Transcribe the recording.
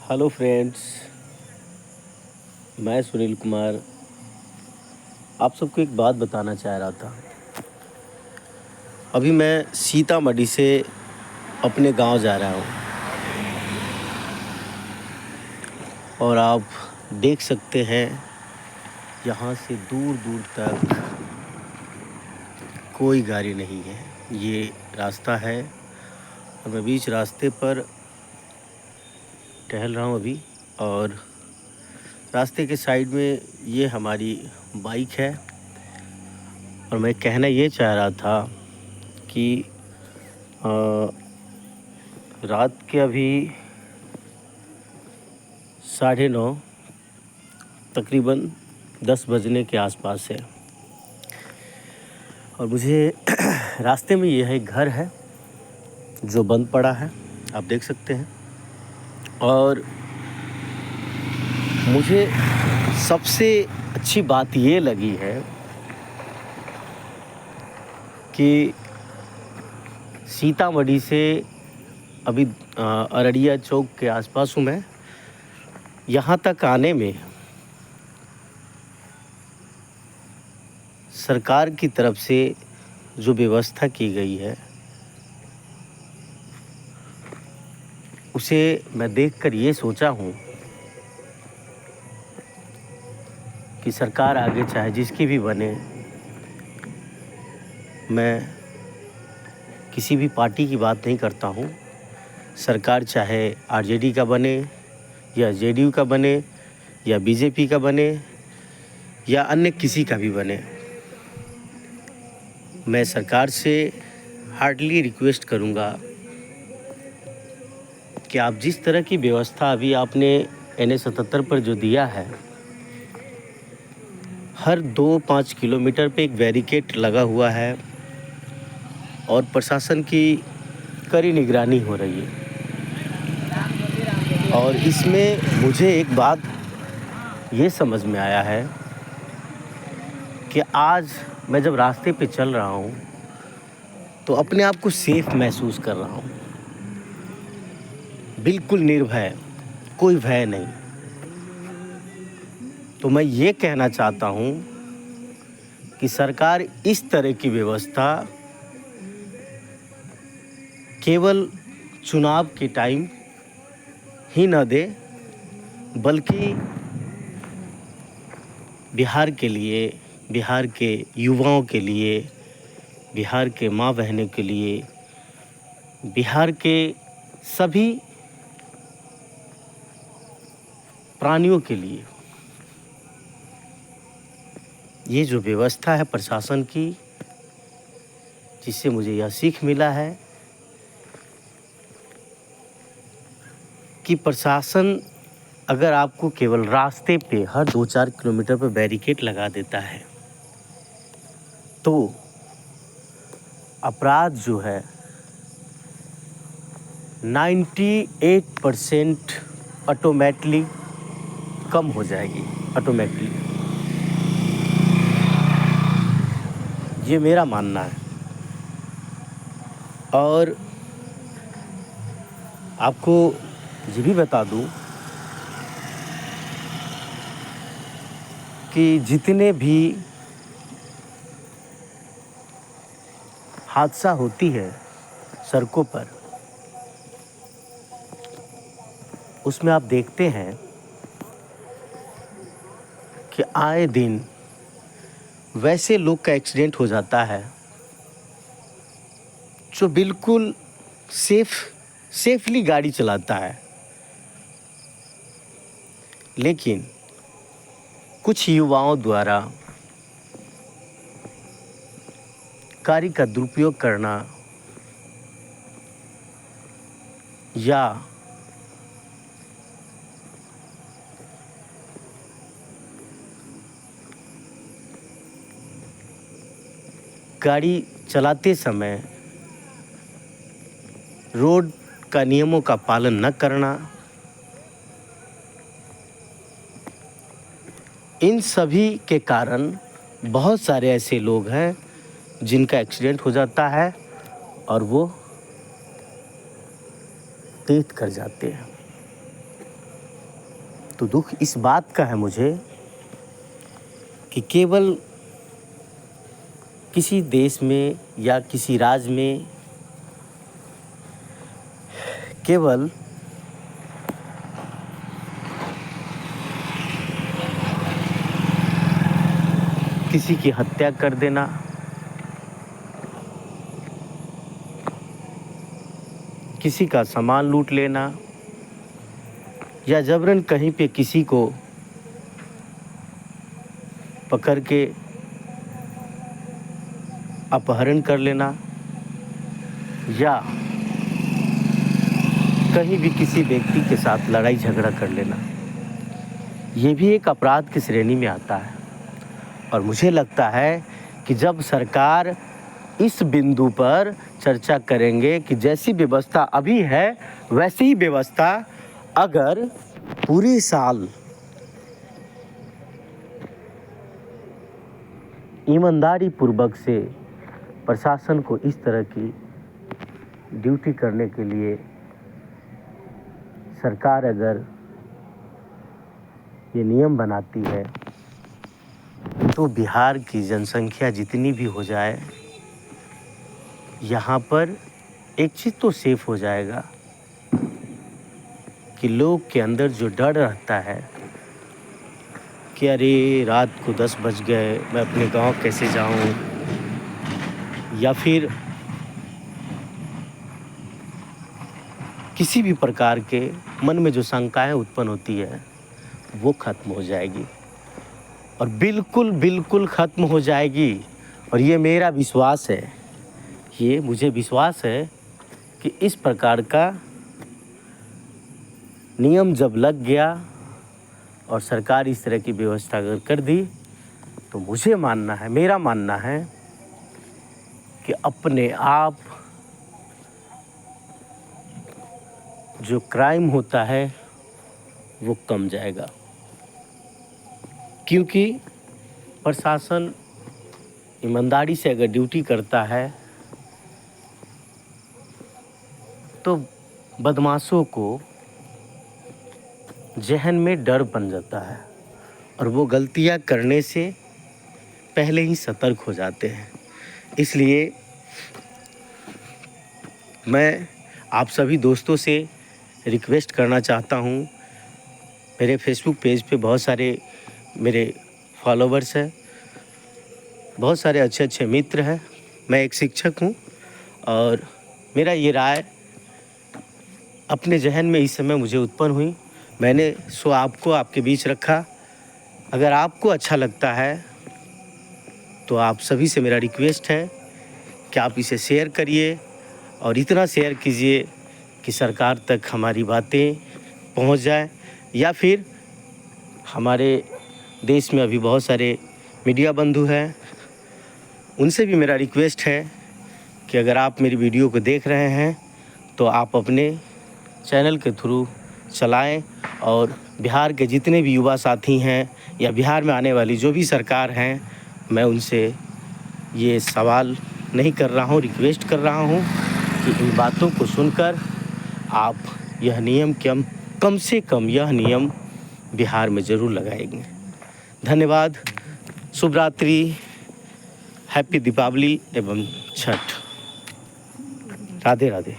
Hello friends, मैं सुनील कुमार आप सबको एक बात बताना चाह रहा था। अभी मैं सीतामढ़ी से अपने गांव जा रहा हूं और आप देख सकते हैं यहां से दूर दूर तक कोई गाड़ी नहीं है। ये रास्ता है और मैं बीच रास्ते पर टहल रहा हूं अभी। और रास्ते के साइड में ये हमारी बाइक है और मैं कहना ये चाह रहा था कि रात के अभी 9:30 तकरीबन 10 बजने के आसपास है और मुझे रास्ते में यह एक घर है जो बंद पड़ा है, आप देख सकते हैं। और मुझे सबसे अच्छी बात ये लगी है कि सीतामढ़ी से अभी अररिया चौक के आसपास हूँ मैं। यहाँ तक आने में सरकार की तरफ से जो व्यवस्था की गई है उसे मैं देखकर ये सोचा हूँ कि सरकार आगे चाहे जिसकी भी बने, मैं किसी भी पार्टी की बात नहीं करता हूँ। सरकार चाहे आरजेडी का बने या जेडीयू का बने या बीजेपी का बने या अन्य किसी का भी बने, मैं सरकार से हार्डली रिक्वेस्ट करूँगा कि आप जिस तरह की व्यवस्था अभी आपने NH-77 पर जो दिया है, हर 2-5 किलोमीटर पे एक बैरिकेड लगा हुआ है और प्रशासन की कड़ी निगरानी हो रही है। और इसमें मुझे एक बात ये समझ में आया है कि आज मैं जब रास्ते पे चल रहा हूँ तो अपने आप को सेफ महसूस कर रहा हूँ, बिल्कुल निर्भय, कोई भय नहीं। तो मैं ये कहना चाहता हूँ कि सरकार इस तरह की व्यवस्था केवल चुनाव के टाइम ही न दे, बल्कि बिहार के लिए, बिहार के युवाओं के लिए, बिहार के माँ बहनों के लिए, बिहार के सभी प्राणियों के लिए ये जो व्यवस्था है प्रशासन की, जिससे मुझे यह सीख मिला है कि प्रशासन अगर आपको केवल रास्ते पे हर 2-4 किलोमीटर पर बैरिकेड लगा देता है तो अपराध जो है 98% ऑटोमेटिकली कम हो जाएगी, ऑटोमेटिकली। ये मेरा मानना है। और आपको ये भी बता दूं कि जितने भी हादसा होती है सड़कों पर, उसमें आप देखते हैं कि आए दिन वैसे लोग का एक्सीडेंट हो जाता है जो बिल्कुल सेफली गाड़ी चलाता है, लेकिन कुछ युवाओं द्वारा गाड़ी का दुरुपयोग करना या गाड़ी चलाते समय रोड का नियमों का पालन न करना, इन सभी के कारण बहुत सारे ऐसे लोग हैं जिनका एक्सीडेंट हो जाता है और वो डेथ कर जाते हैं। तो दुख इस बात का है मुझे कि केवल किसी देश में या किसी राज्य में केवल किसी की हत्या कर देना, किसी का सामान लूट लेना या जबरन कहीं पे किसी को पकड़ के अपहरण कर लेना या कहीं भी किसी व्यक्ति के साथ लड़ाई झगड़ा कर लेना, ये भी एक अपराध की श्रेणी में आता है। और मुझे लगता है कि जब सरकार इस बिंदु पर चर्चा करेंगे कि जैसी व्यवस्था अभी है वैसी ही व्यवस्था अगर पूरे साल ईमानदारी पूर्वक से प्रशासन को इस तरह की ड्यूटी करने के लिए सरकार अगर ये नियम बनाती है तो बिहार की जनसंख्या जितनी भी हो जाए, यहाँ पर एक चीज़ तो सेफ हो जाएगा कि लोग के अंदर जो डर रहता है कि अरे रात को 10 बज गए, मैं अपने गांव कैसे जाऊं, या फिर किसी भी प्रकार के मन में जो शंकाएं उत्पन्न होती है वो खत्म हो जाएगी और बिल्कुल खत्म हो जाएगी। और ये मेरा विश्वास है, ये मुझे विश्वास है कि इस प्रकार का नियम जब लग गया और सरकार इस तरह की व्यवस्था अगर कर दी तो मुझे मानना है, मेरा मानना है कि अपने आप जो क्राइम होता है वो कम जाएगा, क्योंकि प्रशासन ईमानदारी से अगर ड्यूटी करता है तो बदमाशों को जहन में डर बन जाता है और वो गलतियां करने से पहले ही सतर्क हो जाते हैं। इसलिए मैं आप सभी दोस्तों से रिक्वेस्ट करना चाहता हूँ, मेरे फेसबुक पेज पे बहुत सारे मेरे फॉलोवर्स हैं, बहुत सारे अच्छे मित्र हैं, मैं एक शिक्षक हूँ और मेरा ये राय अपने जहन में इस समय मुझे उत्पन्न हुई, मैंने सो आपको आपके बीच रखा। अगर आपको अच्छा लगता है तो आप सभी से मेरा रिक्वेस्ट है कि आप इसे शेयर करिए और इतना शेयर कीजिए कि सरकार तक हमारी बातें पहुंच जाए, या फिर हमारे देश में अभी बहुत सारे मीडिया बंधु हैं, उनसे भी मेरा रिक्वेस्ट है कि अगर आप मेरी वीडियो को देख रहे हैं तो आप अपने चैनल के थ्रू चलाएं और बिहार के जितने भी युवा साथी हैं या बिहार में आने वाली जो भी सरकार हैं, मैं उनसे ये सवाल नहीं कर रहा हूँ, रिक्वेस्ट कर रहा हूँ कि इन बातों को सुनकर आप यह नियम कम से कम यह नियम बिहार में ज़रूर लगाएंगे। धन्यवाद। शुभ रात्रि, हैप्पी दीपावली एवं छठ। राधे राधे।